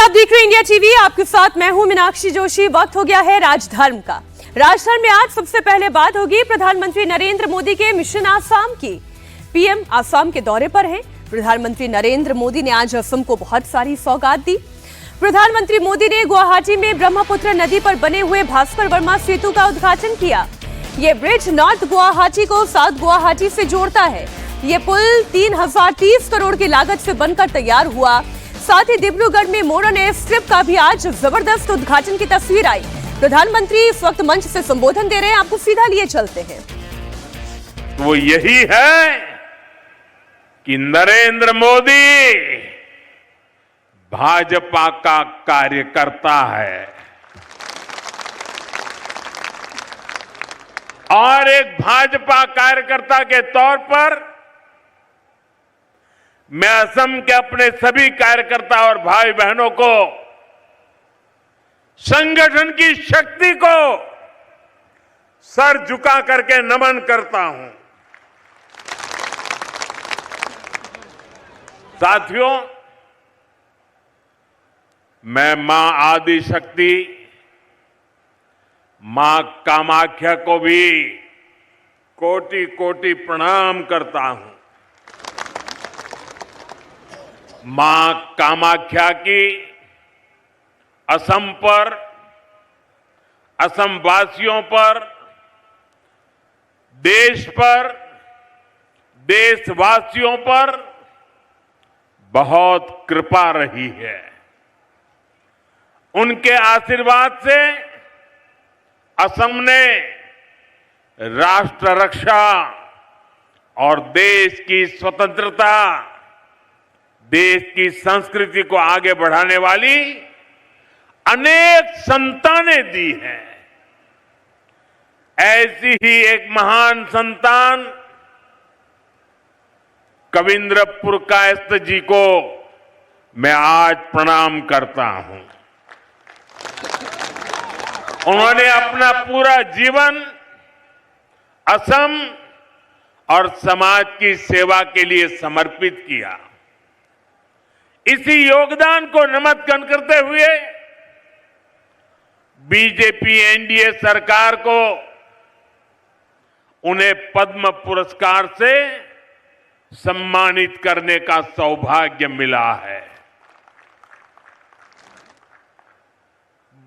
आप देख रहे हैं इंडिया टीवी। आपके साथ मैं हूं मीनाक्षी जोशी। वक्त हो गया है राजधर्म का। राजधर्म में आज सबसे पहले बात होगी प्रधानमंत्री नरेंद्र मोदी के मिशन आसाम की। पीएम आसाम के दौरे पर हैं। प्रधानमंत्री नरेंद्र मोदी ने आज असम को बहुत सारी सौगात दी। प्रधानमंत्री मोदी ने गुवाहाटी में ब्रह्मपुत्र नदी पर बने हुए भास्कर वर्मा सेतु का उद्घाटन किया। ये ब्रिज नॉर्थ गुवाहाटी को साउथ गुवाहाटी से जोड़ता है। ये पुल 3030 करोड़ की लागत से बनकर तैयार हुआ। साथ ही डिब्रूगढ़ में मोरन एयर स्ट्रिप का भी आज जबरदस्त उद्घाटन की तस्वीर आई। प्रधानमंत्री इस वक्त मंच से संबोधन दे रहे हैं। आपको सीधा लिए चलते हैं। वो यही है कि नरेंद्र मोदी भाजपा का कार्यकर्ता है और एक भाजपा कार्यकर्ता के तौर पर मैं असम के अपने सभी कार्यकर्ता और भाई बहनों को संगठन की शक्ति को सर झुका करके नमन करता हूं। साथियों, मैं मां आदि शक्ति मां कामाख्या को भी कोटि कोटि प्रणाम करता हूं। मां कामाख्या की असम पर, असम वासियों पर, देश पर, देशवासियों पर बहुत कृपा रही है। उनके आशीर्वाद से असम ने राष्ट्र रक्षा और देश की स्वतंत्रता, देश की संस्कृति को आगे बढ़ाने वाली अनेक संतानें दी हैं। ऐसी ही एक महान संतान कविंद्र पुरकायस्थ जी को मैं आज प्रणाम करता हूं। उन्होंने अपना पूरा जीवन असम और समाज की सेवा के लिए समर्पित किया। इसी योगदान को नमन करते हुए बीजेपी एनडीए सरकार को उन्हें पद्म पुरस्कार से सम्मानित करने का सौभाग्य मिला है।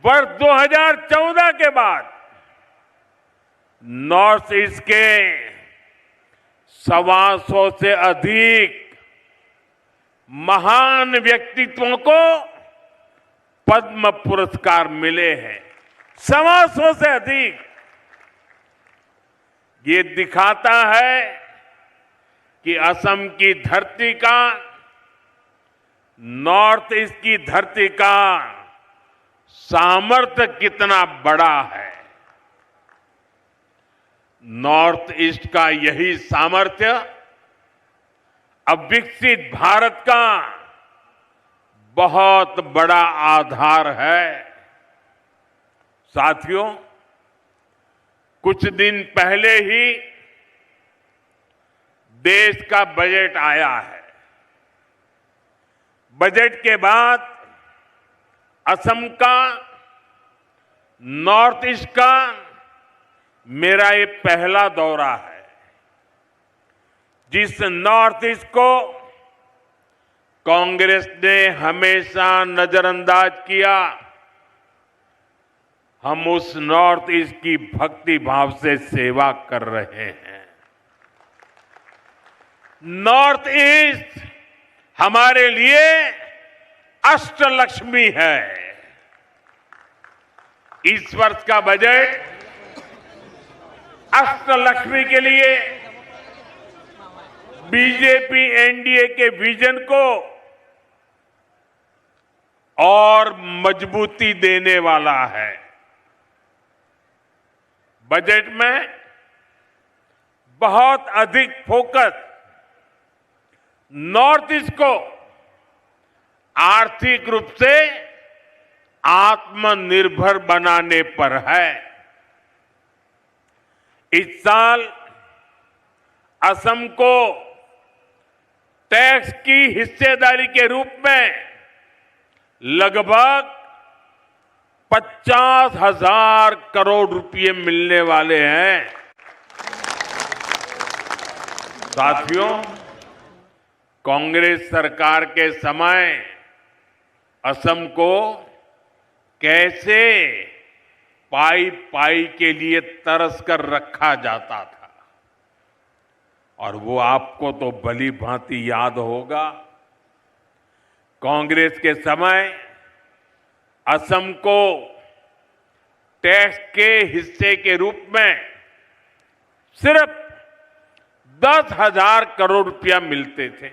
वर्ष 2014 के बाद नॉर्थ ईस्ट के 125 से अधिक महान व्यक्तित्वों को पद्म पुरस्कार मिले हैं। 125 से अधिक। ये दिखाता है कि असम की धरती का, नॉर्थ ईस्ट की धरती का सामर्थ्य कितना बड़ा है। नॉर्थ ईस्ट का यही सामर्थ्य अब विकसित भारत का बहुत बड़ा आधार है। साथियों, कुछ दिन पहले ही देश का बजट आया है। बजट के बाद असम का, नॉर्थ ईस्ट का मेरा ये पहला दौरा है। जिस नॉर्थ ईस्ट को कांग्रेस ने हमेशा नजरअंदाज किया, हम उस नॉर्थ ईस्ट की भक्ति भाव से सेवा कर रहे हैं। नॉर्थ ईस्ट हमारे लिए अष्टलक्ष्मी है। इस वर्ष का बजट अष्टलक्ष्मी के लिए बीजेपी एनडीए के विजन को और मजबूती देने वाला है। बजट में बहुत अधिक फोकस नॉर्थ ईस्ट को आर्थिक रूप से आत्मनिर्भर बनाने पर है। इस साल असम को टैक्स की हिस्सेदारी के रूप में लगभग 50,000 करोड़ रुपए मिलने वाले हैं। साथियों, कांग्रेस सरकार के समय असम को कैसे पाई पाई के लिए तरस कर रखा जाता था, और वो आपको तो भली भांति याद होगा। कांग्रेस के समय असम को टैक्स के हिस्से के रूप में सिर्फ 10,000 करोड़ रुपया मिलते थे।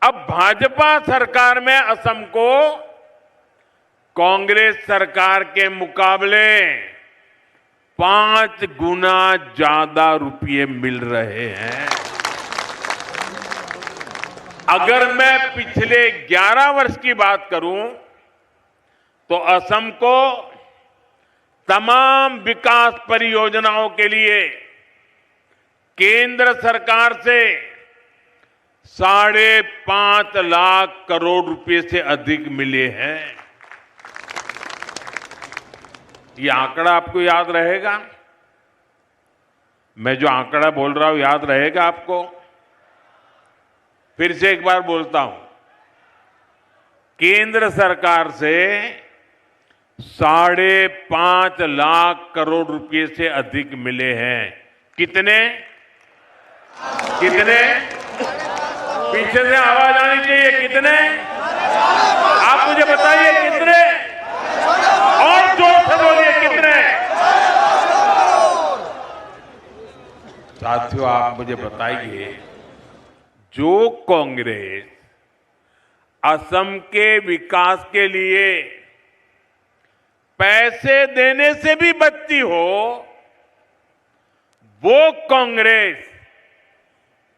अब भाजपा सरकार में असम को कांग्रेस सरकार के मुकाबले 5 गुना ज्यादा रुपये मिल रहे हैं। अगर मैं पिछले 11 वर्ष की बात करूं तो असम को तमाम विकास परियोजनाओं के लिए केंद्र सरकार से 5.5 लाख करोड़ रुपए से अधिक मिले हैं। ये आंकड़ा आपको याद रहेगा? मैं जो आंकड़ा बोल रहा हूं याद रहेगा आपको? फिर से एक बार बोलता हूं, केंद्र सरकार से 5.5 लाख करोड़ रुपए से अधिक मिले हैं। कितने? कितने? पीछे से आवाज आनी चाहिए। कितने? आप मुझे बताइए कितने? और जोर से बोलिए कितने? साथियों, आप मुझे बताइए, जो कांग्रेस असम के विकास के लिए पैसे देने से भी बचती हो, वो कांग्रेस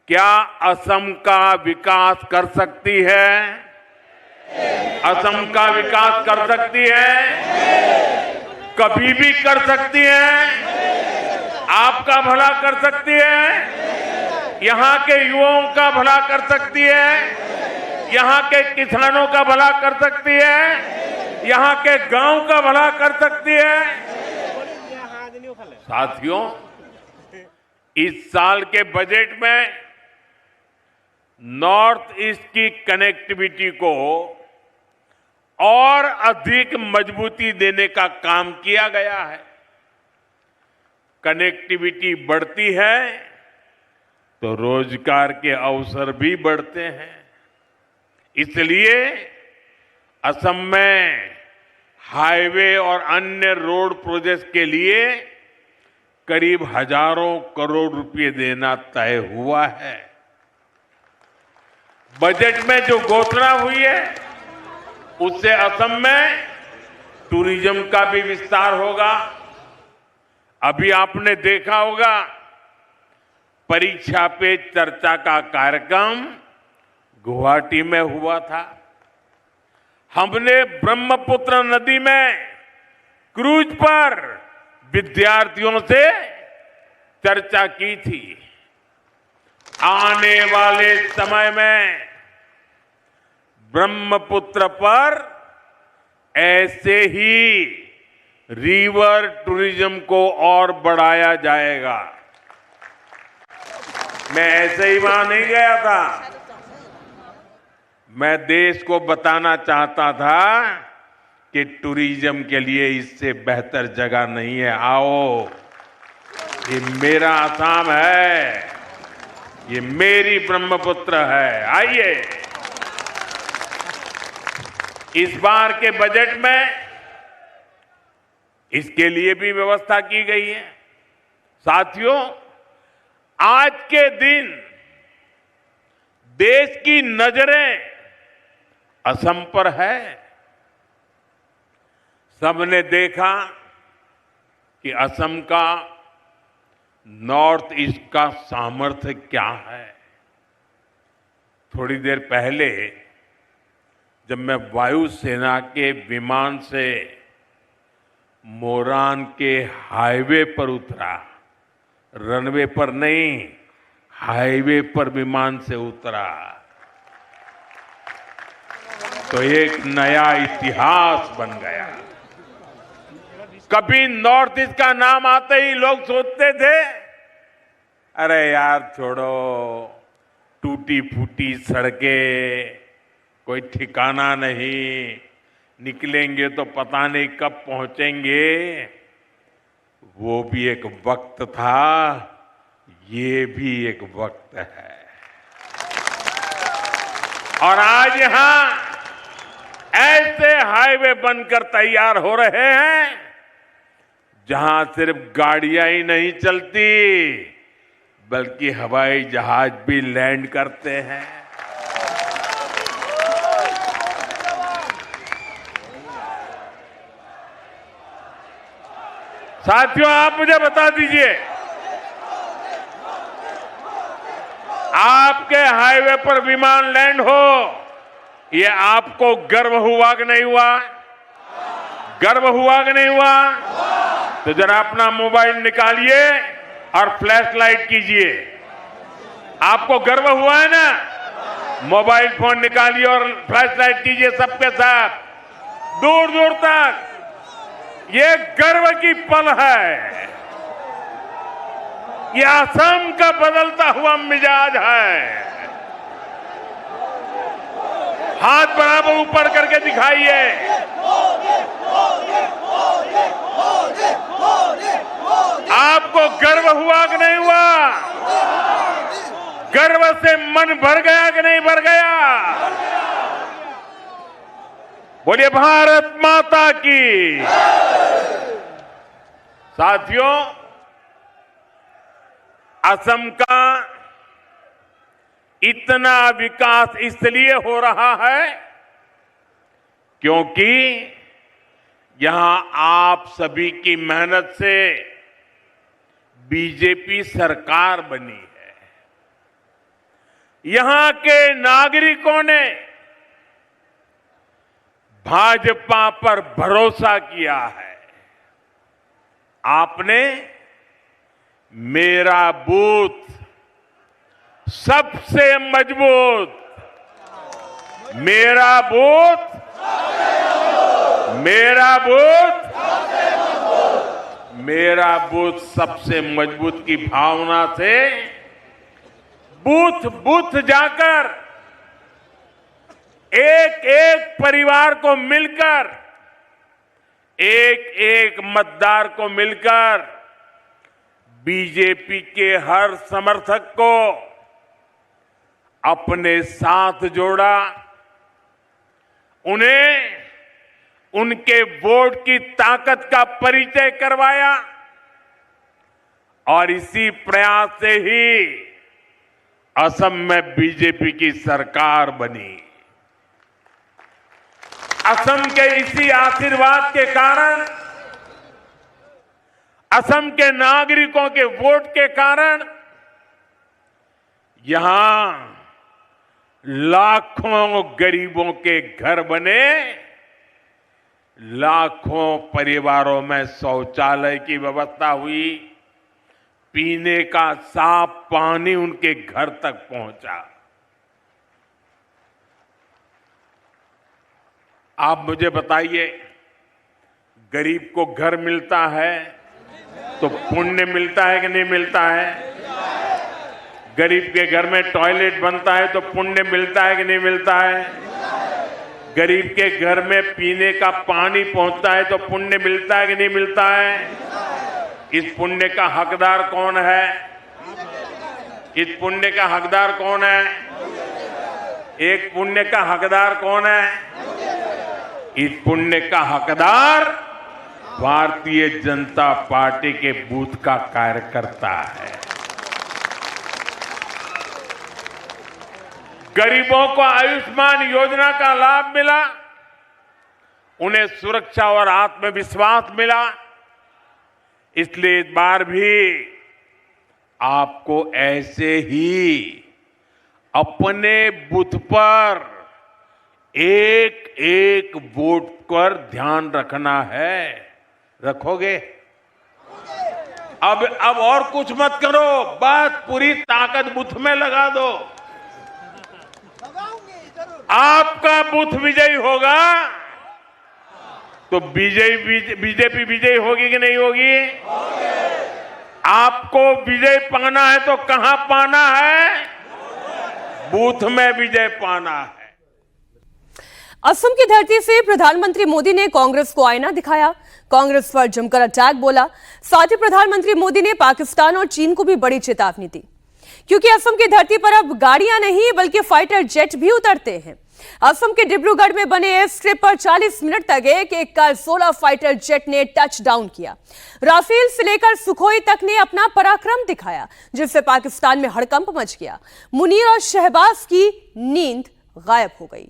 क्या असम का विकास कर सकती है? असम का विकास कर सकती है? कभी भी कर सकती है? आपका भला कर सकती है? यहां के युवाओं का भला कर सकती है? यहां के किसानों का भला कर सकती है? यहां के गांव का भला कर सकती है? साथियों, इस साल के बजट में नॉर्थ ईस्ट की कनेक्टिविटी को और अधिक मजबूती देने का काम किया गया है। कनेक्टिविटी बढ़ती है तो रोजगार के अवसर भी बढ़ते हैं। इसलिए असम में हाईवे और अन्य रोड प्रोजेक्ट के लिए करीब हजारों करोड़ रुपए देना तय हुआ है। बजट में जो घोषणा हुई है उससे असम में टूरिज्म का भी विस्तार होगा। अभी आपने देखा होगा, परीक्षा पे चर्चा का कार्यक्रम गुवाहाटी में हुआ था। हमने ब्रह्मपुत्र नदी में क्रूज पर विद्यार्थियों से चर्चा की थी। आने वाले समय में ब्रह्मपुत्र पर ऐसे ही रिवर टूरिज्म को और बढ़ाया जाएगा। मैं ऐसे ही वहां नहीं गया था, मैं देश को बताना चाहता था कि टूरिज्म के लिए इससे बेहतर जगह नहीं है। आओ, ये मेरा असम है, ये मेरी ब्रह्मपुत्र है। आइए, इस बार के बजट में इसके लिए भी व्यवस्था की गई है। साथियों, आज के दिन देश की नजरें असम पर है। सबने देखा कि असम का नॉर्थ ईस्ट का सामर्थ्य क्या है। थोड़ी देर पहले जब मैं वायुसेना के विमान से मोरान के हाईवे पर उतरा, रनवे पर नहीं, हाईवे पर विमान से उतरा, तो एक नया इतिहास बन गया। कभी नॉर्थ ईस्ट का नाम आते ही लोग सोचते थे, अरे यार छोड़ो, टूटी फूटी सड़कें, कोई ठिकाना नहीं, निकलेंगे तो पता नहीं कब पहुंचेंगे। वो भी एक वक्त था, ये भी एक वक्त है। और आज यहां ऐसे हाईवे बनकर तैयार हो रहे हैं जहां सिर्फ गाड़ियां ही नहीं चलती, बल्कि हवाई जहाज भी लैंड करते हैं। साथियों, आप मुझे बता दीजिए, आपके हाईवे पर विमान लैंड हो, ये आपको गर्व हुआ कि नहीं हुआ? गर्व हुआ कि नहीं हुआ? तो जरा अपना मोबाइल निकालिए और फ्लैश लाइट कीजिए। आपको गर्व हुआ है ना? मोबाइल फोन निकालिए और फ्लैश लाइट कीजिए सबके साथ, दूर दूर तक। ये गर्व की पल है, ये असम का बदलता हुआ मिजाज है। हाथ बराबर ऊपर करके दिखाइए। आपको गर्व हुआ कि नहीं हुआ? गर्व से मन भर गया कि नहीं भर गया? बोलिए भारत माता की। साथियों, असम का इतना विकास इसलिए हो रहा है क्योंकि यहां आप सभी की मेहनत से बीजेपी सरकार बनी है। यहां के नागरिकों ने भाजपा पर भरोसा किया है। आपने मेरा बूथ सबसे मजबूत, मेरा बूथ, मेरा बूथ, मेरा बूथ सबसे मजबूत की भावना से बूथ बूथ जाकर एक एक परिवार को मिलकर, एक एक मतदार को मिलकर बीजेपी के हर समर्थक को अपने साथ जोड़ा, उन्हें उनके वोट की ताकत का परिचय करवाया और इसी प्रयास से ही असम में बीजेपी की सरकार बनी। असम के इसी आशीर्वाद के कारण, असम के नागरिकों के वोट के कारण यहां लाखों गरीबों के घर बने, लाखों परिवारों में शौचालय की व्यवस्था हुई, पीने का साफ पानी उनके घर तक पहुंचा। आप मुझे बताइए, गरीब को घर मिलता है तो पुण्य मिलता है कि नहीं मिलता है? गरीब के घर में टॉयलेट बनता है तो पुण्य मिलता है कि नहीं मिलता है? गरीब के घर में पीने का पानी पहुंचता है तो पुण्य मिलता है कि नहीं मिलता है? इस पुण्य का हकदार कौन है? इस पुण्य का हकदार कौन है? एक पुण्य का हकदार कौन है? इस पुण्य का हकदार भारतीय जनता पार्टी के बूथ का कार्यकर्ता है। गरीबों को आयुष्मान योजना का लाभ मिला, उन्हें सुरक्षा और आत्मविश्वास मिला। इसलिए इस बार भी आपको ऐसे ही अपने बूथ पर एक एक वोट पर ध्यान रखना है। रखोगे? अब और कुछ मत करो, बस पूरी ताकत बूथ में लगा दो। आपका बूथ विजयी होगा तो बीजेपी विजयी होगी कि नहीं होगी? आपको विजय पाना है तो कहां पाना है? बूथ में विजय पाना है। असम की धरती से प्रधानमंत्री मोदी ने कांग्रेस को आईना दिखाया, कांग्रेस पर जमकर अटैक बोला। साथ ही प्रधानमंत्री मोदी ने पाकिस्तान और चीन को भी बड़ी चेतावनी दी, क्योंकि असम की धरती पर अब गाड़ियां नहीं बल्कि फाइटर जेट भी उतरते हैं। असम के डिब्रूगढ़ में बने एयर स्ट्रिप पर 40 मिनट तक एक 16 फाइटर जेट ने टच डाउन किया। राफेल से लेकर सुखोई तक ने अपना पराक्रम दिखाया, जिससे पाकिस्तान में हड़कंप मच गया। मुनीर और शहबाज की नींद गायब हो गई।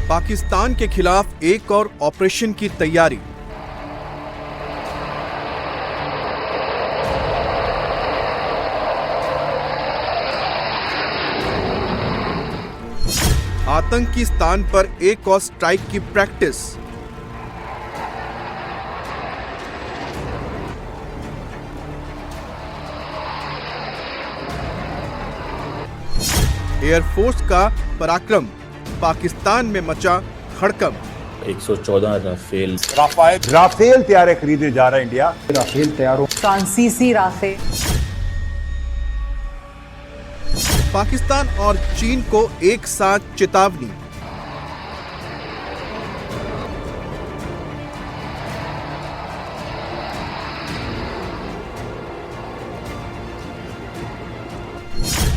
पाकिस्तान के खिलाफ एक और ऑपरेशन की तैयारी। आतंकी स्थान पर एक और स्ट्राइक की प्रैक्टिस। एयरफोर्स का पराक्रम, पाकिस्तान में मचा हड़कंप। 114 राफेल तैयार खरीदे जा रहा है इंडिया। राफेल तैयार हो, फ्रांसीसी राफेल। पाकिस्तान और चीन को एक साथ चेतावनी।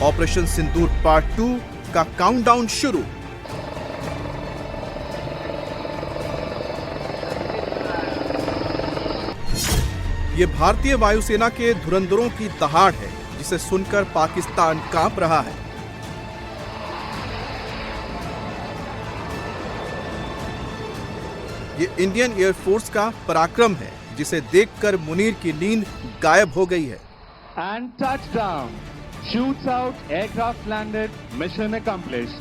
ऑपरेशन सिंदूर पार्ट 2 का काउंटडाउन शुरू। ये भारतीय वायुसेना के धुरंधरों की दहाड़ है, जिसे सुनकर पाकिस्तान कांप रहा है। ये इंडियन एयरफोर्स का पराक्रम है, जिसे देखकर मुनीर की नींद गायब हो गई है। And touchdown. Shoots out, aircraft landed, mission accomplished.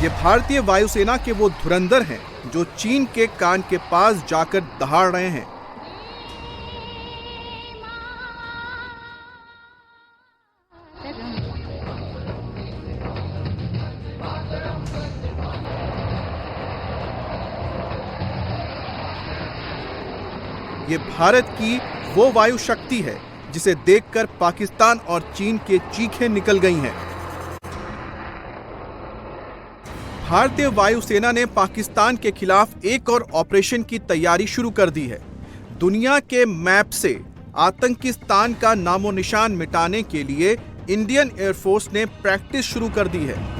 ये भारतीय वायुसेना के वो धुरंधर हैं जो चीन के कान के पास जाकर दहाड़ रहे हैं। ये भारत की वो वायु शक्ति है जिसे देखकर पाकिस्तान और चीन के चीखें निकल गई हैं। भारतीय वायुसेना ने पाकिस्तान के खिलाफ एक और ऑपरेशन की तैयारी शुरू कर दी है। दुनिया के मैप से आतंकी स्थान का नामो निशान मिटाने के लिए इंडियन एयरफोर्स ने प्रैक्टिस शुरू कर दी है।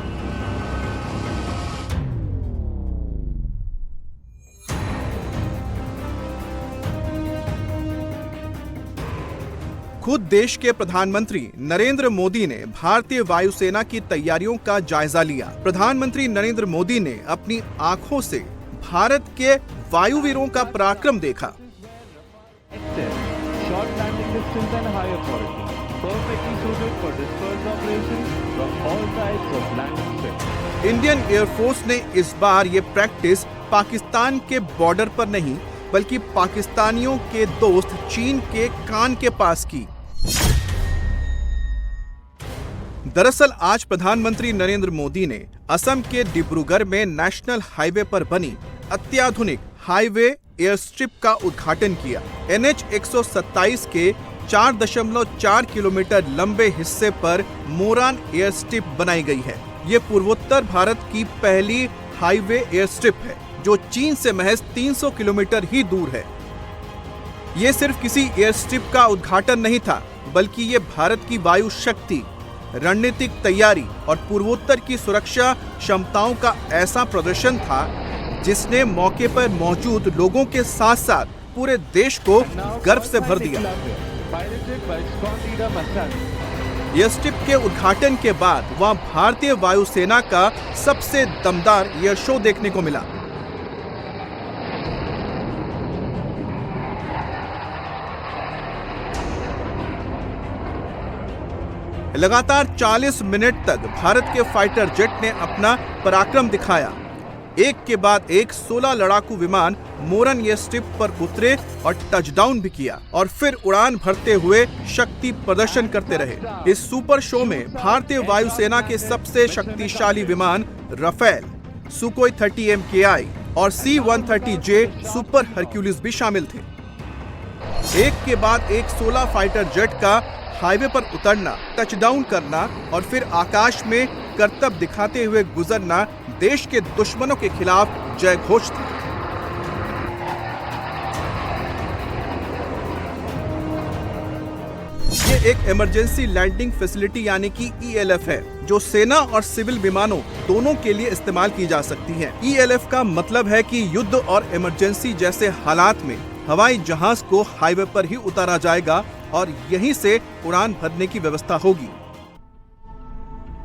खुद देश के प्रधानमंत्री नरेंद्र मोदी ने भारतीय वायुसेना की तैयारियों का जायजा लिया। प्रधानमंत्री नरेंद्र मोदी ने अपनी आंखों से भारत के वायुवीरों का पराक्रम देखा। Short landing distance and high authority. Perfectly suited for dispersed operations from all types of landing strips. Indian air force ने इस बार ये प्रैक्टिस पाकिस्तान के बॉर्डर पर नहीं, बल्कि पाकिस्तानियों के दोस्त चीन के कान के पास की। दरअसल आज प्रधानमंत्री नरेंद्र मोदी ने असम के डिब्रूगढ़ में नेशनल हाईवे पर बनी अत्याधुनिक हाईवे एयर स्ट्रिप का उद्घाटन किया। NH 127 के 4.4 किलोमीटर लंबे हिस्से पर मोरान एयर स्ट्रिप बनाई गई है। ये पूर्वोत्तर भारत की पहली हाईवे एयर स्ट्रिप है, जो चीन से महज 300 किलोमीटर ही दूर है। ये सिर्फ किसी एयर स्ट्रिप का उद्घाटन नहीं था, बल्कि ये भारत की वायु शक्ति, रणनीतिक तैयारी और पूर्वोत्तर की सुरक्षा क्षमताओं का ऐसा प्रदर्शन था जिसने मौके पर मौजूद लोगों के साथ साथ पूरे देश को गर्व से भर दिया। एयर स्ट्रिप के उद्घाटन के बाद वहां भारतीय वायुसेना का सबसे दमदार एयर शो देखने को मिला। लगातार 40 मिनट तक भारत के फाइटर जेट ने अपना पराक्रम दिखाया। एक के बाद एक 16 लड़ाकू विमान मोरन एयर स्ट्रिप पर उतरे और टचडाउन भी किया और फिर उड़ान भरते हुए शक्ति प्रदर्शन करते रहे। इस सुपर शो में भारतीय वायुसेना के सबसे शक्तिशाली विमान राफेल, सुकोई 30 MKI और C-130J सुपर हरक्यूलिस भी शामिल थे। एक के बाद एक 16 फाइटर जेट का हाईवे पर उतरना, टचडाउन करना और फिर आकाश में करतब दिखाते हुए गुजरना देश के दुश्मनों के खिलाफ जय घोष था। ये एक इमरजेंसी लैंडिंग फैसिलिटी यानी कि ELF है, जो सेना और सिविल विमानों दोनों के लिए इस्तेमाल की जा सकती है। ELF का मतलब है कि युद्ध और इमरजेंसी जैसे हालात में हवाई जहाज को हाईवे पर ही उतारा जाएगा और यहीं से उड़ान भरने की व्यवस्था होगी।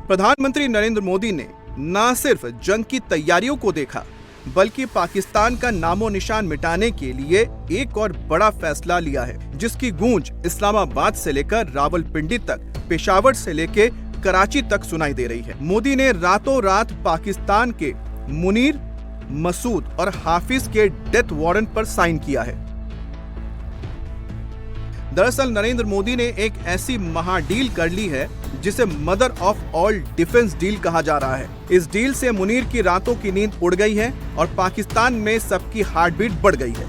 प्रधानमंत्री नरेंद्र मोदी ने न सिर्फ जंग की तैयारियों को देखा, बल्कि पाकिस्तान का नामो निशान मिटाने के लिए एक और बड़ा फैसला लिया है, जिसकी गूंज इस्लामाबाद से लेकर रावलपिंडी तक, पेशावर से लेकर कराची तक सुनाई दे रही है। मोदी ने रातों रात पाकिस्तान के मुनीर, मसूद और हाफिज के डेथ वारंट पर साइन किया है। दरअसल नरेंद्र मोदी ने एक ऐसी महाडील कर ली है जिसे mother of all defence deal कहा जा रहा है। इस डील से मुनीर की रातों की नींद उड़ गई है और पाकिस्तान में सबकी हार्ट बीट बढ़ गई है।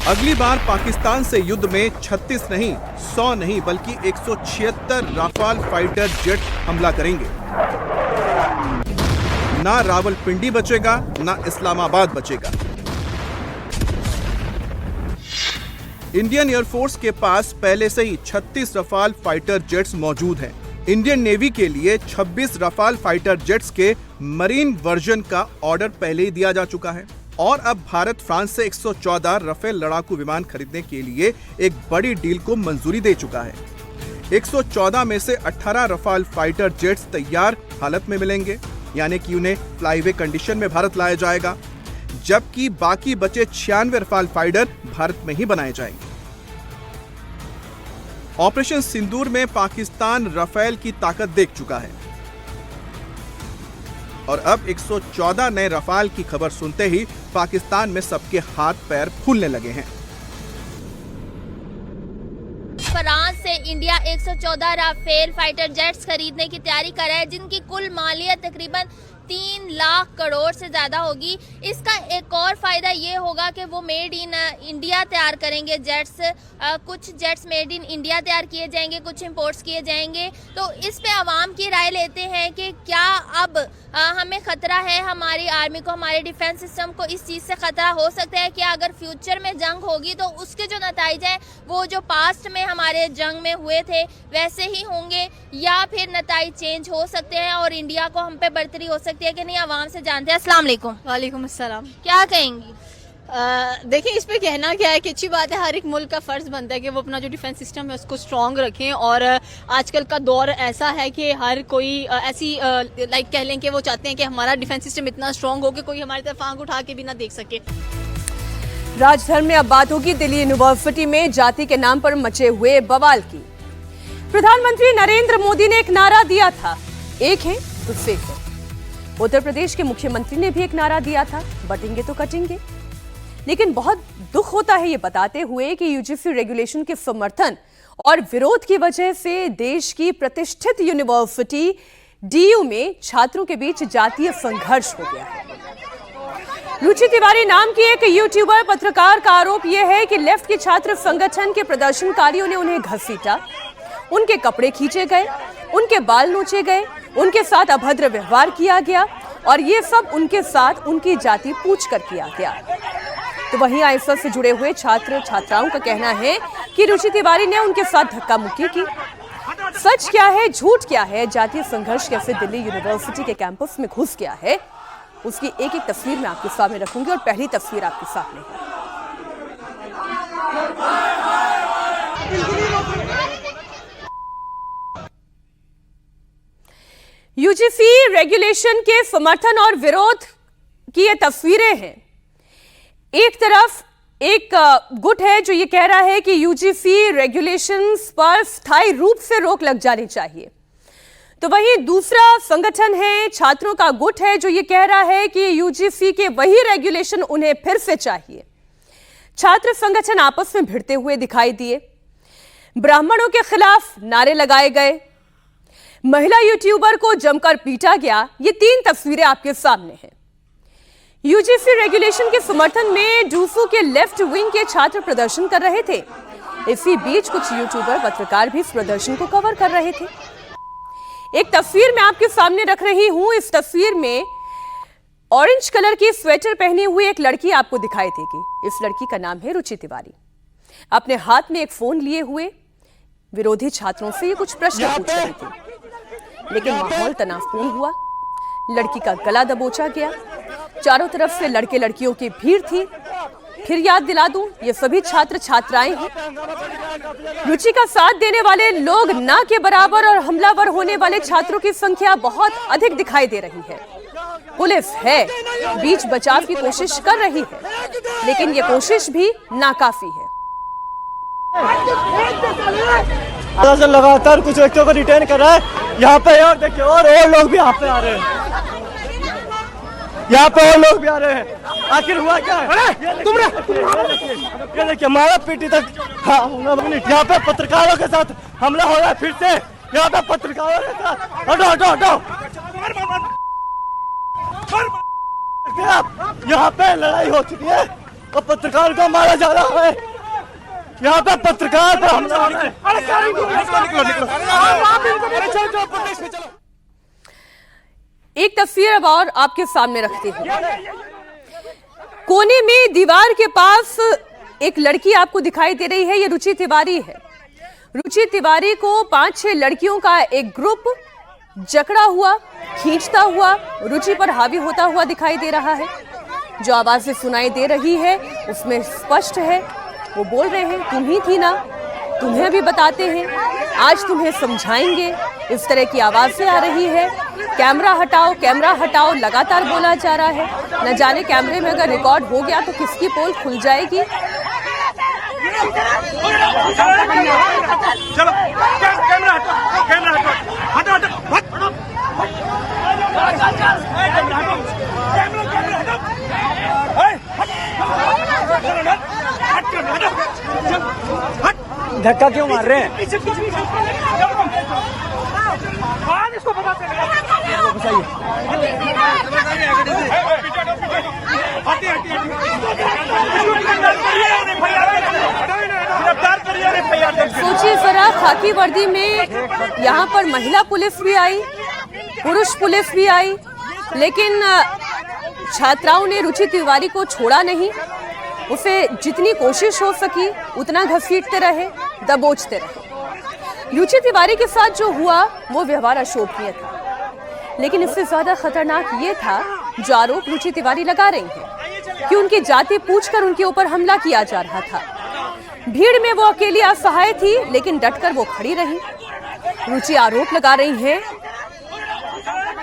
अगली बार पाकिस्तान से युद्ध में 36 नहीं, 100 नहीं, बल्कि 176 राफाल फाइटर जेट हमला करेंगे। ना रावलपिंडी बचेगा, ना इस्लामाबाद बचेगा। इंडियन एयरफोर्स के पास पहले से ही 36 रफाल फाइटर जेट्स मौजूद हैं। इंडियन नेवी के लिए 26 रफाल फाइटर जेट्स के मरीन वर्जन का ऑर्डर पहले ही दिया जा चुका है और अब भारत फ्रांस से 114 राफेल लड़ाकू विमान खरीदने के लिए एक बड़ी डील को मंजूरी दे चुका है। 114 में से 18 रफाल फाइटर जेट्स तैयार हालत में मिलेंगे, यानी कि उन्हें फ्लाईवे कंडीशन में भारत लाया जाएगा, जबकि बाकी बचे 96 रफाल फाइटर भारत में ही बनाए जाएंगे। ऑपरेशन सिंदूर में पाकिस्तान राफेल की ताकत देख चुका है और अब 114 नए राफेल की खबर सुनते ही पाकिस्तान में सबके हाथ पैर फूलने लगे हैं। फ्रांस से इंडिया 114 राफेल फाइटर जेट्स खरीदने की तैयारी कर रहा है, जिनकी कुल मालियत तकरीबन 3 लाख करोड़ से ज्यादा होगी। इसका एक और फायदा ये होगा कि वो मेड इन इंडिया तैयार करेंगे जेट्स। कुछ जेट्स मेड इन इंडिया तैयार किए जाएंगे, कुछ इंपोर्ट्स किए जाएंगे। तो इस पे आवाम की राय लेते हैं कि क्या अब हमें खतरा है, हमारी आर्मी को, हमारे डिफेंस सिस्टम को इस चीज़ से खतरा हो सकता है कि अगर फ्यूचर में जंग होगी तो उसके जो नतीजे हैं वो जो पास्ट में हमारे जंग में हुए थे वैसे ही होंगे, या फिर नतीजे चेंज हो सकते हैं और इंडिया को हम पे बढ़तरी हो सकती है कि नहीं, आवाम से जानते हैं। अस्सलाम वालेकुम। वालेकुम अस्सलाम। क्या कहेंगी? देखिए, इस पे कहना क्या है कि अच्छी बात है, हर एक मुल्क का फर्ज बनता है कि वो अपना जो डिफेंस सिस्टम है उसको स्ट्रॉन्ग रखें। और आजकल का दौर ऐसा है कि हर कोई ऐसी लाइक कह लें कि वो चाहते हैं कि हमारा डिफेंस सिस्टम इतना स्ट्रॉन्ग हो कि कोई हमारी तरफ आंख उठा के भी ना देख सके। राजधर्म में अब बात होगी दिल्ली यूनिवर्सिटी में जाति के नाम पर मचे हुए बवाल की। प्रधानमंत्री नरेंद्र मोदी ने एक नारा दिया था, एक है तो सेफ है। उत्तर प्रदेश के मुख्यमंत्री ने भी एक नारा दिया था, बटेंगे तो कटेंगे। लेकिन बहुत दुख होता है ये बताते हुए कि यूजीसी रेगुलेशन के समर्थन और विरोध की वजह से देश की प्रतिष्ठित यूनिवर्सिटी डीयू में छात्रों के बीच जातीय संघर्ष हो गया है। रुचि तिवारी नाम की एक यूट्यूबर पत्रकार का आरोप यह है कि लेफ्ट के छात्र संगठन के प्रदर्शनकारियों ने उन्हें घसीटा, उनके कपड़े खींचे गए, उनके बाल नोचे गए, उनके साथ अभद्र व्यवहार किया गया और ये सब उनके साथ उनकी जाति पूछ कर किया गया। तो वहीं आईएसएस से जुड़े हुए छात्र छात्राओं का कहना है कि रुचि तिवारी ने उनके साथ धक्का मुक्की की। सच क्या है, झूठ क्या है, जातीय संघर्ष कैसे दिल्ली यूनिवर्सिटी के कैंपस में घुस गया है, उसकी एक एक तस्वीर मैं आपके सामने रखूंगी और पहली तस्वीर आपके सामने है। यूजीसी रेगुलेशन के समर्थन और विरोध की ये तस्वीरें हैं। एक तरफ एक गुट है जो ये कह रहा है कि यूजीसी रेगुलेशंस पर स्थायी रूप से रोक लग जानी चाहिए। तो वहीं दूसरा संगठन है, छात्रों का गुट है, जो ये कह रहा है कि यूजीसी के वही रेगुलेशन उन्हें फिर से चाहिए। छात्र संगठन आपस में भिड़ते हुए दिखाई दिए, ब्राह्मणों के खिलाफ नारे लगाए गए, महिला यूट्यूबर को जमकर पीटा गया। ये 3 तस्वीरें आपके सामने हैं। यूजीसी रेगुलेशन के समर्थन में डूसू के लेफ्ट विंग के छात्र प्रदर्शन कर रहे थे। इसी बीच कुछ यूट्यूबर, पत्रकार भी इस प्रदर्शन को कवर कर रहे थे। एक तस्वीर मैं आपके सामने रख रही हूं। इस तस्वीर में ऑरेंज कलर की स्वेटर पहनी हुई एक लड़की आपको दिखाई देगी। इस लड़की का नाम है रुचि तिवारी। अपने हाथ में एक फोन लिए हुए विरोधी छात्रों से ये कुछ प्रश्न पूछ रही थी, लेकिन माहौल तनावपूर्ण हुआ। लड़की का गला दबोचा गया। चारों तरफ से लड़के लड़कियों की भीड़ थी। फिर याद दिला दूं, ये सभी छात्र छात्राएं हैं। रुचि का साथ देने वाले लोग ना के बराबर और हमलावर होने वाले छात्रों की संख्या बहुत अधिक दिखाई दे रही है। पुलिस है, बीच बचाव की कोशिश कर रही है, लेकिन ये कोशिश भी नाकाफी है। लगातार कुछ व्यक्तियों को रिटेन कर रहा है यहाँ पे, और देखिए और लोग भी यहाँ पे आ रहे हैं। यहाँ पे और लोग भी आ रहे हैं। आखिर हुआ क्या है? ये देखिए मारा पीटी तक। हाँ, यहाँ पे पत्रकारों के साथ हमला हो रहा है फिर से। यहाँ पे पत्रकारों के साथ हटो हटो हटो। यहाँ पे लड़ाई हो चुकी है और पत्रकार को मारा जा रहा है। यहाँ पे पत्रकार पर हमला हो रहा है। एक तस्वीर अब और आपके सामने रखती हूं। कोने में दीवार के पास एक लड़की आपको दिखाई दे रही है। ये रुचि तिवारी है। रुचि तिवारी को 5-6 लड़कियों का एक ग्रुप जकड़ा हुआ, खींचता हुआ, रुचि पर हावी होता हुआ दिखाई दे रहा है। जो आवाजें सुनाई दे रही है उसमें स्पष्ट है, वो बोल रहे हैं तुम ही थी ना, तुम्हें भी बताते हैं, आज तुम्हें समझाएंगे। इस तरह की आवाजें आ रही है। कैमरा हटाओ लगातार बोला जा रहा है। न जाने कैमरे में अगर रिकॉर्ड हो गया तो किसकी पोल खुल जाएगी। चलो कैमरा हटो। धक्का क्यों मार रहे हैं? इसको पता सोचिए जरा, खाकी वर्दी में यहाँ पर महिला पुलिस भी आई, पुरुष पुलिस भी आई, लेकिन छात्राओं ने रुचि तिवारी को छोड़ा नहीं। उसे जितनी कोशिश हो सकी उतना घसीटते रहे, दबोचते रहे। रुचि तिवारी के साथ जो हुआ वो व्यवहार अशोभनीय था, लेकिन इससे ज्यादा खतरनाक ये था जो आरोप रुचि तिवारी लगा रही हैं कि उनकी जाति पूछकर उनके ऊपर हमला किया जा रहा था। भीड़ में वो अकेली असहाय थी, लेकिन डटकर वो खड़ी रही। रुचि आरोप लगा रही हैं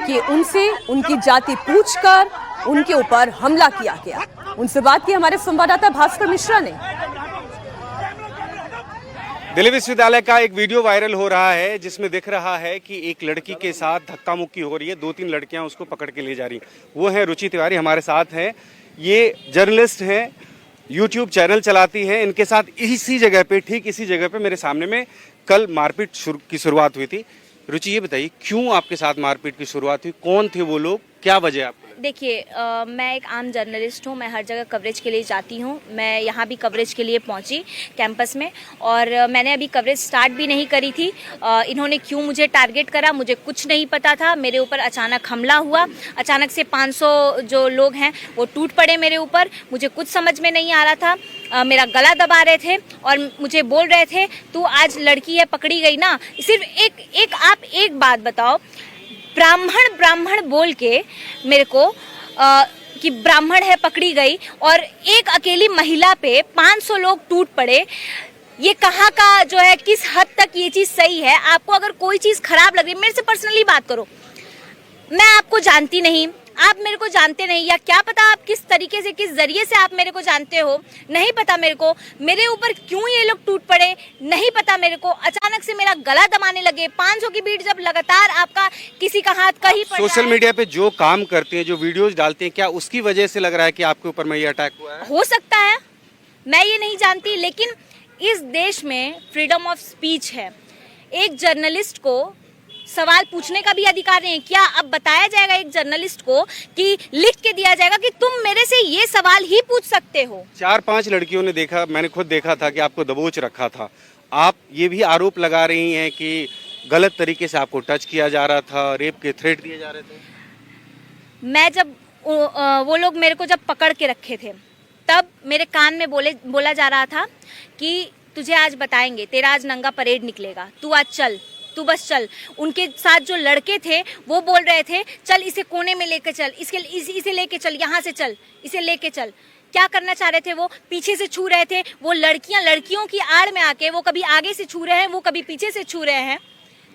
कि उनसे उनकी जाति पूछकर उनके ऊपर हमला किया गया। उनसे बात की हमारे संवाददाता भास्कर मिश्रा ने। दिल्ली विश्वविद्यालय का एक वीडियो वायरल हो रहा है जिसमें दिख रहा है कि एक लड़की के साथ धक्का मुक्की हो रही है। 2-3 लड़कियां उसको पकड़ के ले जा रही हैं। वो है रुचि तिवारी, हमारे साथ हैं। ये जर्नलिस्ट हैं, यूट्यूब चैनल चलाती हैं। इनके साथ इसी जगह पे, ठीक इसी जगह पे मेरे सामने में कल मारपीट की शुरुआत हुई थी। रुचि, ये बताइए क्यों आपके साथ मारपीट की शुरुआत हुई? कौन थे वो लोग, क्या वजह आपको? देखिए, मैं एक आम जर्नलिस्ट हूँ। मैं हर जगह कवरेज के लिए जाती हूँ। मैं यहाँ भी कवरेज के लिए पहुँची कैंपस में, और मैंने अभी कवरेज स्टार्ट भी नहीं करी थी। इन्होंने क्यों मुझे टारगेट करा मुझे कुछ नहीं पता था। मेरे ऊपर अचानक हमला हुआ। अचानक से 500 जो लोग हैं वो टूट पड़े मेरे ऊपर। मुझे कुछ समझ में नहीं आ रहा था। मेरा गला दबा रहे थे और मुझे बोल रहे थे तू आज लड़की है, पकड़ी गई ना। सिर्फ आप एक बात बताओ, ब्राह्मण बोल के मेरे को कि ब्राह्मण है, पकड़ी गई, और एक अकेली महिला पे 500 लोग टूट पड़े। ये कहाँ का जो है, किस हद तक ये चीज़ सही है? आपको अगर कोई चीज़ खराब लग रही है, मेरे से पर्सनली बात करो। मैं आपको जानती नहीं, आप मेरे को जानते नहीं, या क्या पता आप किस तरीके से, किस जरिए से आप मेरे को जानते हो, नहीं पता मेरे को। मेरे ऊपर क्यों ये लोग टूट पड़े, नहीं पता मेरे को। अचानक से मेरा गला दबाने लगे। 500 की भीड़ जब लगातार आपका किसी का हाथ कहीं पड़ सोशल मीडिया पे जो काम करते हैं, जो वीडियोस डालते हैं, क्या उसकी वजह से लग रहा है कि आपके ऊपर में ये अटैक हुआ है? हो सकता है, मैं ये नहीं जानती, लेकिन इस देश में फ्रीडम ऑफ स्पीच है। एक जर्नलिस्ट को सवाल पूछने का भी अधिकार नहीं है। क्या अब बताया जाएगा एक जर्नलिस्ट को कि लिख के दिया जाएगा कि तुम मेरे से ये सवाल ही पूछ सकते हो? 4-5 लड़कियों ने देखा, मैंने खुद देखा था कि आपको दबोच रखा था। आप ये भी आरोप लगा रही हैं कि गलत तरीके से आपको टच किया जा रहा था, रेप के थ्रेट दिए जा रहे थे। मैं जब वो लोग मेरे को जब पकड़ के रखे थे, तब मेरे कान में बोला जा रहा था कि तुझे आज बताएंगे, तेरा आज नंगा परेड निकलेगा, तू आज चल, तू बस चल। उनके साथ जो लड़के थे वो बोल रहे थे चल इसे कोने में लेके चल, इसे लेके चल, यहाँ से चल, इसे लेके चल। क्या करना चाह रहे थे? वो पीछे से छू रहे थे। वो लड़कियों की आड़ में आके वो कभी आगे से छू रहे हैं, वो कभी पीछे से छू रहे हैं।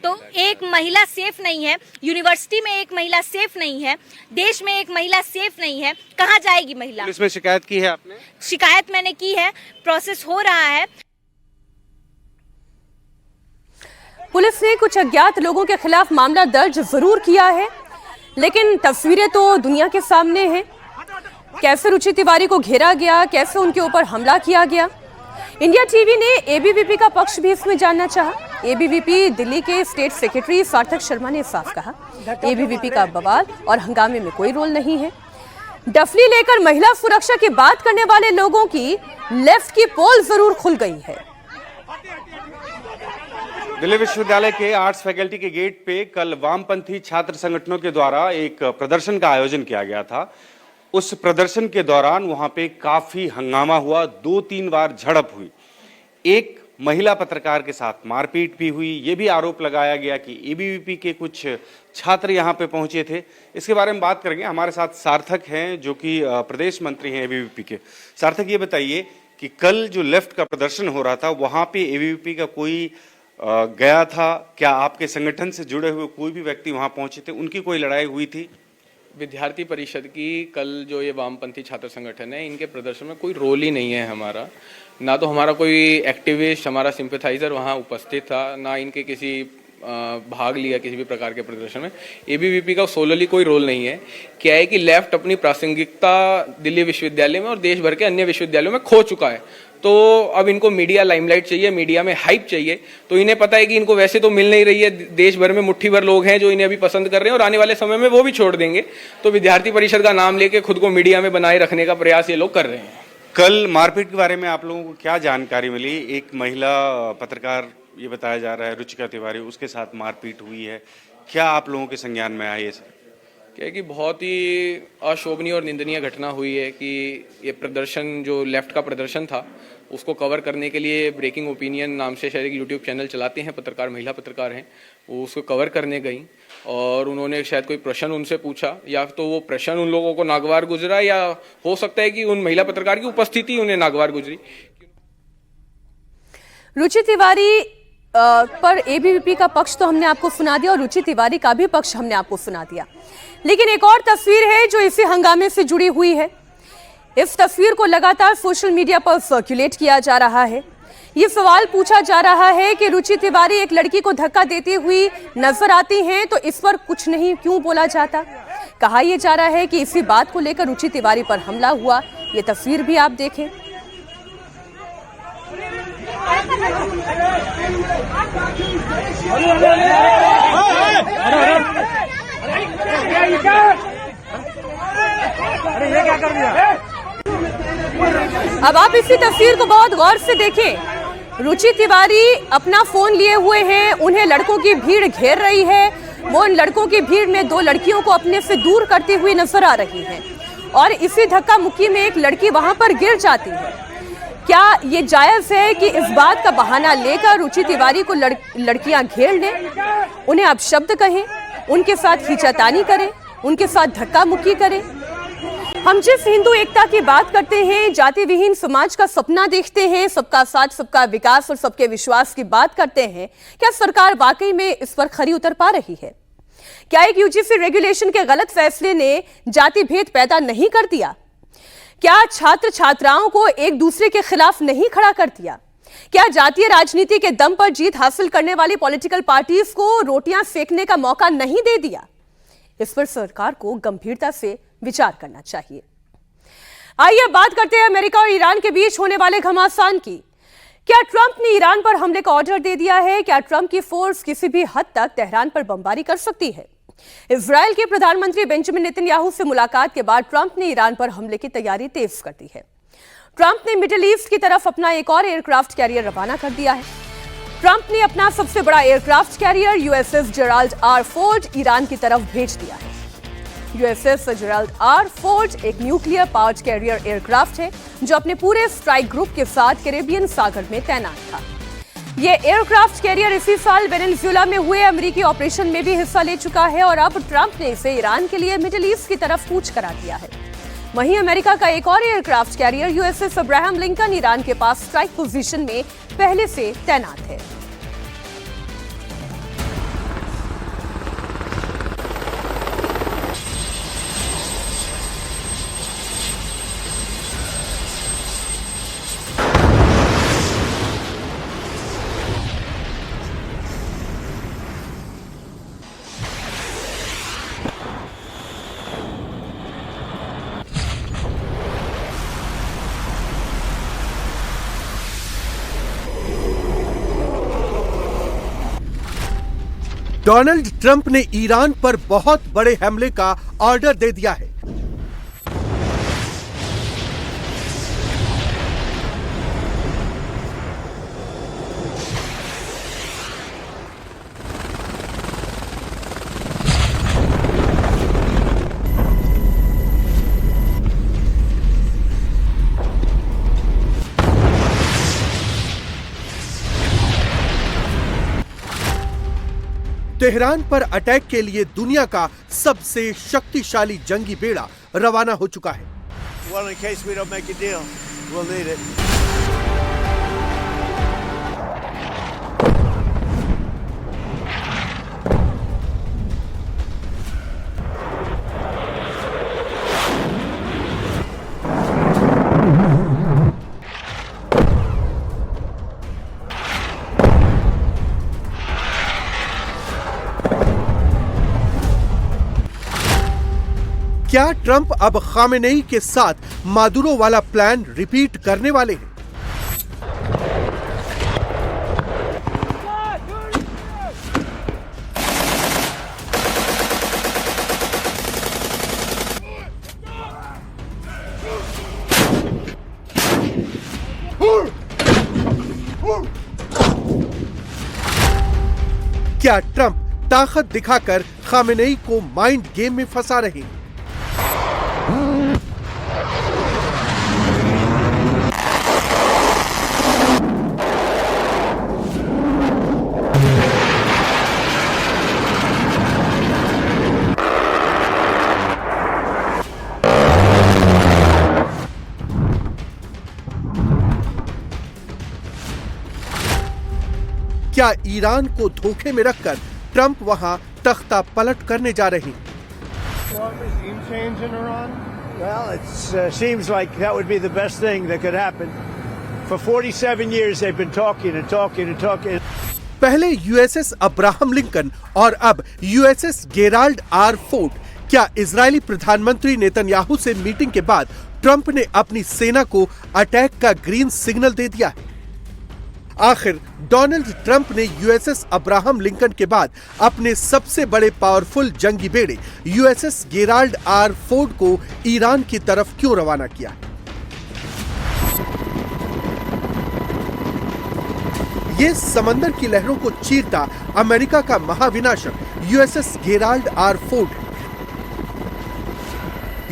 तो एक महिला सेफ नहीं है, यूनिवर्सिटी में एक महिला सेफ नहीं है, देश में एक महिला सेफ नहीं है। कहाँ जाएगी महिला? पुलिस में शिकायत की है आपने? शिकायत मैंने की है, प्रोसेस हो रहा है। पुलिस ने कुछ अज्ञात लोगों के खिलाफ मामला दर्ज जरूर किया है, लेकिन तस्वीरें तो दुनिया के सामने हैं। कैसे रुचि तिवारी को घेरा गया, कैसे उनके ऊपर हमला किया गया। इंडिया टीवी ने एबीवीपी का पक्ष भी इसमें जानना चाहा। एबीवीपी दिल्ली के स्टेट सेक्रेटरी सार्थक शर्मा ने साफ कहा, एबीवीपी का बवाल और हंगामे में कोई रोल नहीं है। डफली लेकर महिला सुरक्षा की बात करने वाले लोगों की लेफ्ट की पोल जरूर खुल गई है। दिल्ली विश्वविद्यालय के आर्ट्स फैकल्टी के गेट पे कल वामपंथी छात्र संगठनों के द्वारा एक प्रदर्शन का आयोजन किया गया था। उस प्रदर्शन के दौरान वहां पे काफी हंगामा हुआ, 2-3 बार झड़प हुई, एक महिला पत्रकार के साथ मारपीट भी हुई। ये भी आरोप लगाया गया कि एबीवीपी के कुछ छात्र यहाँ पे पहुंचे थे। इसके बारे में बात करेंगे, हमारे साथ सार्थक हैं जो कि प्रदेश मंत्री हैं एबीवीपी के। सार्थक, ये बताइए कि कल जो लेफ्ट का प्रदर्शन हो रहा था वहां पे एबीवीपी का कोई गया था? क्या आपके संगठन से जुड़े हुए कोई भी व्यक्ति वहां पहुंचे थे? उनकी कोई लड़ाई हुई थी? विद्यार्थी परिषद की कल जो ये वामपंथी छात्र संगठन है, इनके प्रदर्शन में कोई रोल ही नहीं है हमारा। ना तो हमारा कोई एक्टिविस्ट, हमारा सिंपैथाइजर वहाँ उपस्थित था, ना इनके किसी भाग लिया किसी भी प्रकार के प्रदर्शन में। एबीवीपी का सोलली कोई रोल नहीं है। क्या है कि लेफ्ट अपनी प्रासंगिकता दिल्ली विश्वविद्यालय में और देश भर के अन्य विश्वविद्यालयों में खो चुका है। तो अब इनको मीडिया लाइमलाइट चाहिए, मीडिया में हाइप चाहिए। तो इन्हें पता है कि इनको वैसे तो मिल नहीं रही है, देश भर में मुट्ठी भर लोग हैं जो इन्हें अभी पसंद कर रहे हैं और आने वाले समय में वो भी छोड़ देंगे। तो विद्यार्थी परिषद का नाम लेके खुद को मीडिया में बनाए रखने का प्रयास ये लोग कर रहे हैं। कल मारपीट के बारे में आप लोगों को क्या जानकारी मिली? एक महिला पत्रकार, ये बताया जा रहा है रुचिका तिवारी, उसके साथ मारपीट हुई है। क्या आप लोगों के संज्ञान में आए? क्या है कि बहुत ही अशोभनीय और निंदनीय घटना हुई है कि ये प्रदर्शन, जो लेफ्ट का प्रदर्शन था, उसको कवर करने के लिए ब्रेकिंग ओपिनियन नाम से शायद एक यूट्यूब चैनल चलाते हैं पत्रकार, महिला पत्रकार हैं, वो उसको कवर करने गई और उन्होंने शायद कोई प्रश्न उनसे पूछा, या तो वो प्रश्न उन लोगों को नागवार गुजरा, या हो सकता है कि उन महिला पत्रकार की उपस्थिति उन्हें नागवार गुजरी। रुचि तिवारी पर एबीवीपी का पक्ष तो हमने आपको सुना दिया और रुचि तिवारी का भी पक्ष हमने आपको सुना दिया, लेकिन एक और तस्वीर है जो इसी हंगामे से जुड़ी हुई है। इस तस्वीर को लगातार सोशल मीडिया पर सर्कुलेट किया जा रहा है। ये सवाल पूछा जा रहा है कि रुचि तिवारी एक लड़की को धक्का देती हुई नजर आती हैं, तो इस पर कुछ नहीं क्यों बोला जाता। कहा यह जा रहा है कि इसी बात को लेकर रुचि तिवारी पर हमला हुआ। ये तस्वीर भी आप देखें। अरे ये क्या कर दिया? अब आप इसी तस्वीर को बहुत गौर से देखें। रुचि तिवारी अपना फोन लिए हुए हैं, उन्हें लड़कों की भीड़ घेर रही है। वो इन लड़कों की भीड़ में 2 लड़कियों को अपने से दूर करती हुई नजर आ रही हैं और इसी धक्का मुक्की में एक लड़की वहां पर गिर जाती है। क्या ये जायज है कि इस बात का बहाना लेकर रुचि तिवारी को लड़कियां घेर लें, उन्हें आप शब्द कहें, उनके साथ खींचातानी करें, उनके साथ धक्का मुक्की करें? हम जिस हिंदू एकता की बात करते हैं, जाति विहीन समाज का सपना देखते हैं, सबका साथ, सबका विकास और सबके विश्वास की बात करते हैं, क्या सरकार वाकई में इस पर खरी उतर पा रही है? क्या एक यूजीसी रेगुलेशन के गलत फैसले ने जाति भेद पैदा नहीं कर दिया? क्या छात्र छात्राओं को एक दूसरे के खिलाफ नहीं खड़ा कर दिया? क्या जातीय राजनीति के दम पर जीत हासिल करने वाली पॉलिटिकल पार्टीज को रोटियां सेकने का मौका नहीं दे दिया? इस पर सरकार को गंभीरता से विचार करना चाहिए। आइए बात करते हैं अमेरिका और ईरान के बीच होने वाले घमासान की। क्या ट्रंप ने ईरान पर हमले का ऑर्डर दे दिया है? क्या ट्रंप की फोर्स किसी भी हद तक तेहरान पर बमबारी कर सकती है? इजराइल के प्रधानमंत्री बेंजामिन नेतन्याहू से मुलाकात के बाद ट्रंप ने ईरान पर हमले की तैयारी तेज कर दी है। ट्रंप ने मिडिल ईस्ट की तरफ अपना एक और एयरक्राफ्ट कैरियर रवाना कर दिया है। ट्रंप ने अपना सबसे बड़ा aircraft carrier USS Gerald R Ford Iran की तरफ भेज दिया है। यूएसएस जेराल्ड आर फोर्ड एक न्यूक्लियर पावर्ड कैरियर एयरक्राफ्ट है जो अपने पूरे स्ट्राइक ग्रुप के साथ कैरेबियन सागर में तैनात था। यह एयरक्राफ्ट कैरियर इसी साल वेनेजुएला में हुए अमेरिकी ऑपरेशन में भी हिस्सा ले चुका है और अब ट्रंप ने इसे ईरान के लिए मिडिल ईस्ट की तरफ कूच करा दिया है। वहीं अमेरिका का एक और aircraft carrier USS Abraham Lincoln Iran के पास स्ट्राइक पोजीशन में पहले से तैनात है। डोनाल्ड ट्रंप ने ईरान पर बहुत बड़े हमले का ऑर्डर दे दिया है। तेहरान पर अटैक के लिए दुनिया का सबसे शक्तिशाली जंगी बेड़ा रवाना हो चुका है। Well, in case we don't make a deal, we'll need it. क्या ट्रंप अब खामेनेई के साथ मादुरो वाला प्लान रिपीट करने वाले हैं? क्या ट्रंप ताकत दिखाकर खामेनेई को माइंड गेम में फंसा रहे हैं? क्या ईरान को धोखे में रखकर ट्रंप वहां तख्ता पलट करने जा रहे हैं? Well, it seems like that would be the best thing that could happen. For 47 years they've been talking and talking and talking. पहले यूएसएस अब्राहम लिंकन और अब यूएसएस गेराल्ड आर फोर्ड। क्या इजरायली प्रधानमंत्री नेतन्याहू से meeting के बाद Trump ने अपनी सेना को अटैक का ग्रीन सिग्नल दे दिया है? आखिर डोनाल्ड ट्रंप ने यूएसएस अब्राहम लिंकन के बाद अपने सबसे बड़े पावरफुल जंगी बेड़े यूएसएस गेराल्ड आर फोर्ड को ईरान की तरफ क्यों रवाना किया? ये समंदर की लहरों को चीरता अमेरिका का महाविनाशक यूएसएस गेराल्ड आर फोर्ड है।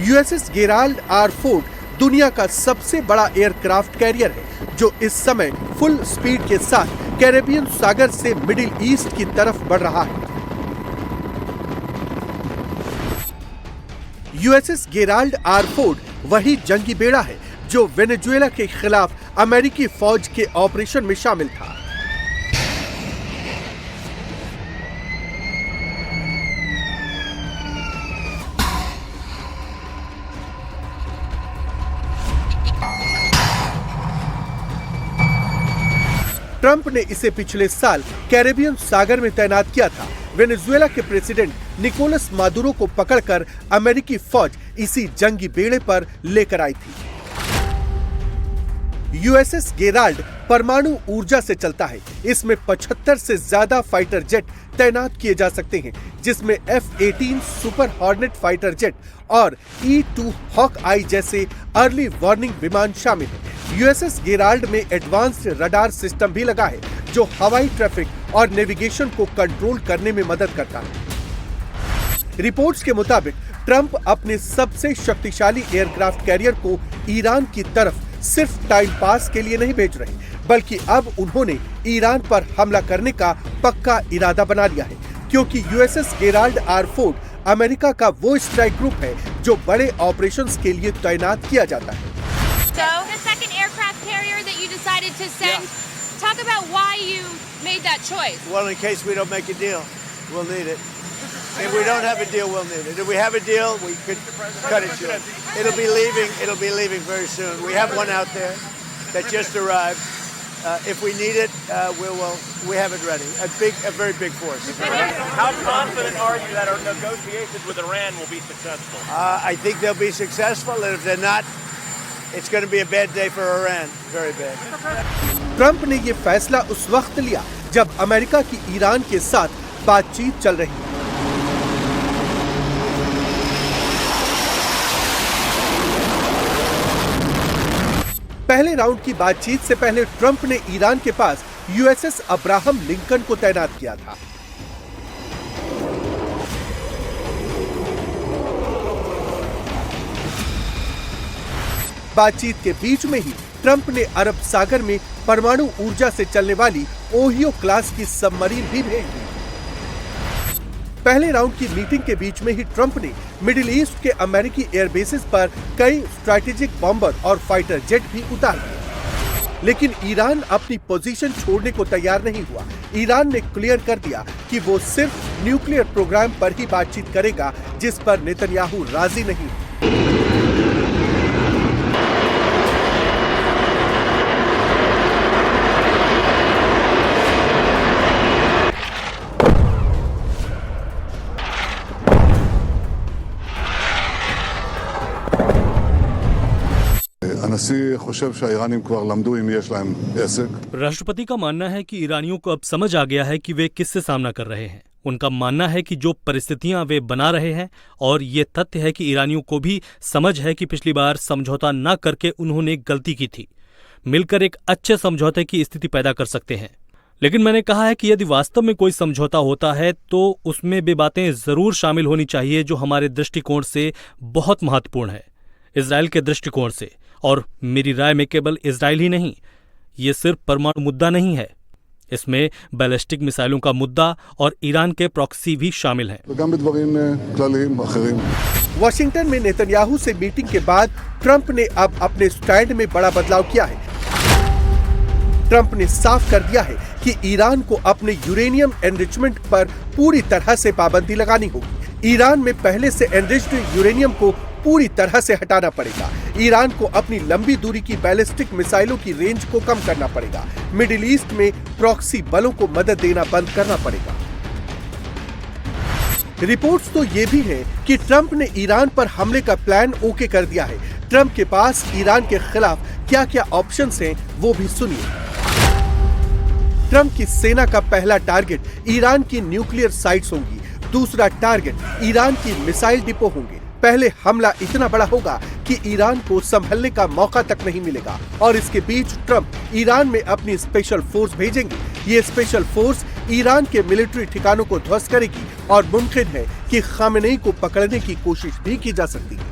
यूएसएस गेराल्ड आर फोर्ड दुनिया का सबसे बड़ा एयरक्राफ्ट कैरियर है जो इस समय फुल स्पीड के साथ कैरेबियन सागर से मिडिल ईस्ट की तरफ बढ़ रहा है। यूएसएस गेराल्ड आर फोर्ड वही जंगी बेड़ा है जो वेनेजुएला के खिलाफ अमेरिकी फौज के ऑपरेशन में शामिल था। ट्रंप ने इसे पिछले साल कैरेबियन सागर में तैनात किया था। वेनेजुएला के प्रेसिडेंट निकोलस मादुरो को पकड़कर अमेरिकी फौज इसी जंगी बेड़े पर लेकर आई थी। यूएसएस गेराल्ड परमाणु ऊर्जा से चलता है। इसमें 75 से ज्यादा फाइटर जेट तैनात किए जा सकते हैं, जिसमें F-18 super hornet fighter jet और E-2 हॉक आई जैसे अर्ली वार्निंग विमान शामिल हैं। यूएसएस गेराल्ड में एडवांस्ड रडार सिस्टम भी लगा है, जो हवाई ट्रैफिक और नेविगेशन को कंट्रोल करने में मदद करता है। रिपोर्ट्स के मुताबिक ट्रंप अपने सबसे शक्तिशाली एयरक्राफ्ट कैरियर को ईरान की तरफ सिर्फ टाइम पास के लिए नहीं भेज रहे, बल्कि अब उन्होंने ईरान पर हमला करने का पक्का इरादा बना लिया है, क्योंकि USS Gerald R Ford America का वो स्ट्राइक ग्रुप है जो बड़े ऑपरेशंस के लिए तैनात किया जाता है। So, the second aircraft carrier that you decided to send, talk about why you made that choice. Well, in case we don't make a deal, we'll need it. If we don't have a deal, we'll need it. If we have a deal, we could cut it short. It'll be leaving very soon. We have one out there that just arrived. If we need it, we have it ready. A very big force. How confident are you that our negotiations with Iran will be successful? I think they'll be successful, and if they're not, it's going to be a bad day for Iran. Very bad. Trump ने ये फैसला उस वक्त लिया जब America की Iran के साथ बातचीत चल रही है। पहले राउंड की बातचीत से पहले ट्रंप ने ईरान के पास यूएसएस अब्राहम लिंकन को तैनात किया था। बातचीत के बीच में ही ट्रंप ने अरब सागर में परमाणु ऊर्जा से चलने वाली ओहियो क्लास की सबमरीन भी भेज दी। पहले राउंड की मीटिंग के बीच में ही ट्रंप ने मिडिल ईस्ट के अमेरिकी एयरबेसेस पर कई स्ट्रैटेजिक बॉम्बर और फाइटर जेट भी उतार दिए, लेकिन ईरान अपनी पोजीशन छोड़ने को तैयार नहीं हुआ। ईरान ने क्लियर कर दिया कि वो सिर्फ न्यूक्लियर प्रोग्राम पर ही बातचीत करेगा, जिस पर नेतन्याहू राजी नहीं। राष्ट्रपति का मानना है कि ईरानियों को अब समझ आ गया है कि वे किससे सामना कर रहे हैं। उनका मानना है कि जो परिस्थितियां वे बना रहे हैं, और ये तथ्य है कि ईरानियों को भी समझ है कि पिछली बार समझौता न करके उन्होंने गलती की थी। मिलकर एक अच्छे समझौते की स्थिति पैदा कर सकते हैं। लेकिन मैंने कहा है कि यदि वास्तव में कोई समझौता होता है तो उसमें वे बातें जरूर शामिल होनी चाहिए जो हमारे दृष्टिकोण से बहुत महत्वपूर्ण है, इजराइल के दृष्टिकोण से। और मेरी राय में केवल इजराइल ही नहीं, ये सिर्फ परमाणु मुद्दा नहीं है, इसमें बैलिस्टिक मिसाइलों का मुद्दा और ईरान के प्रॉक्सी भी शामिल हैं। वॉशिंगटन में नेतन्याहू से मीटिंग के बाद ट्रंप ने अब अपने स्टैंड में बड़ा बदलाव किया है। ट्रंप ने साफ कर दिया है कि ईरान को अपने यूरेनियम एनरिचमेंट पर पूरी तरह से पाबंदी लगानी होगी। ईरान में पहले से एनरिच्ड यूरेनियम को पूरी तरह से हटाना पड़ेगा। ईरान को अपनी लंबी दूरी की बैलिस्टिक मिसाइलों की रेंज को कम करना पड़ेगा। मिडिल ईस्ट में प्रॉक्सी बलों को मदद देना बंद करना पड़ेगा। रिपोर्ट्स तो ये भी है कि ट्रंप ने ईरान पर हमले का प्लान ओके कर दिया है। ट्रंप के पास ईरान के खिलाफ क्या क्या ऑप्शंस हैं, वो भी सुनिए। ट्रंप की सेना का पहला टारगेट ईरान की न्यूक्लियर साइट्स होंगी। दूसरा टारगेट ईरान की मिसाइल डिपो होंगे। पहले हमला इतना बड़ा होगा कि ईरान को संभलने का मौका तक नहीं मिलेगा, और इसके बीच ट्रंप ईरान में अपनी स्पेशल फोर्स भेजेंगे। ये स्पेशल फोर्स ईरान के मिलिट्री ठिकानों को ध्वस्त करेगी, और मुमकिन है कि खामेनेई को पकड़ने की कोशिश भी की जा सकती है।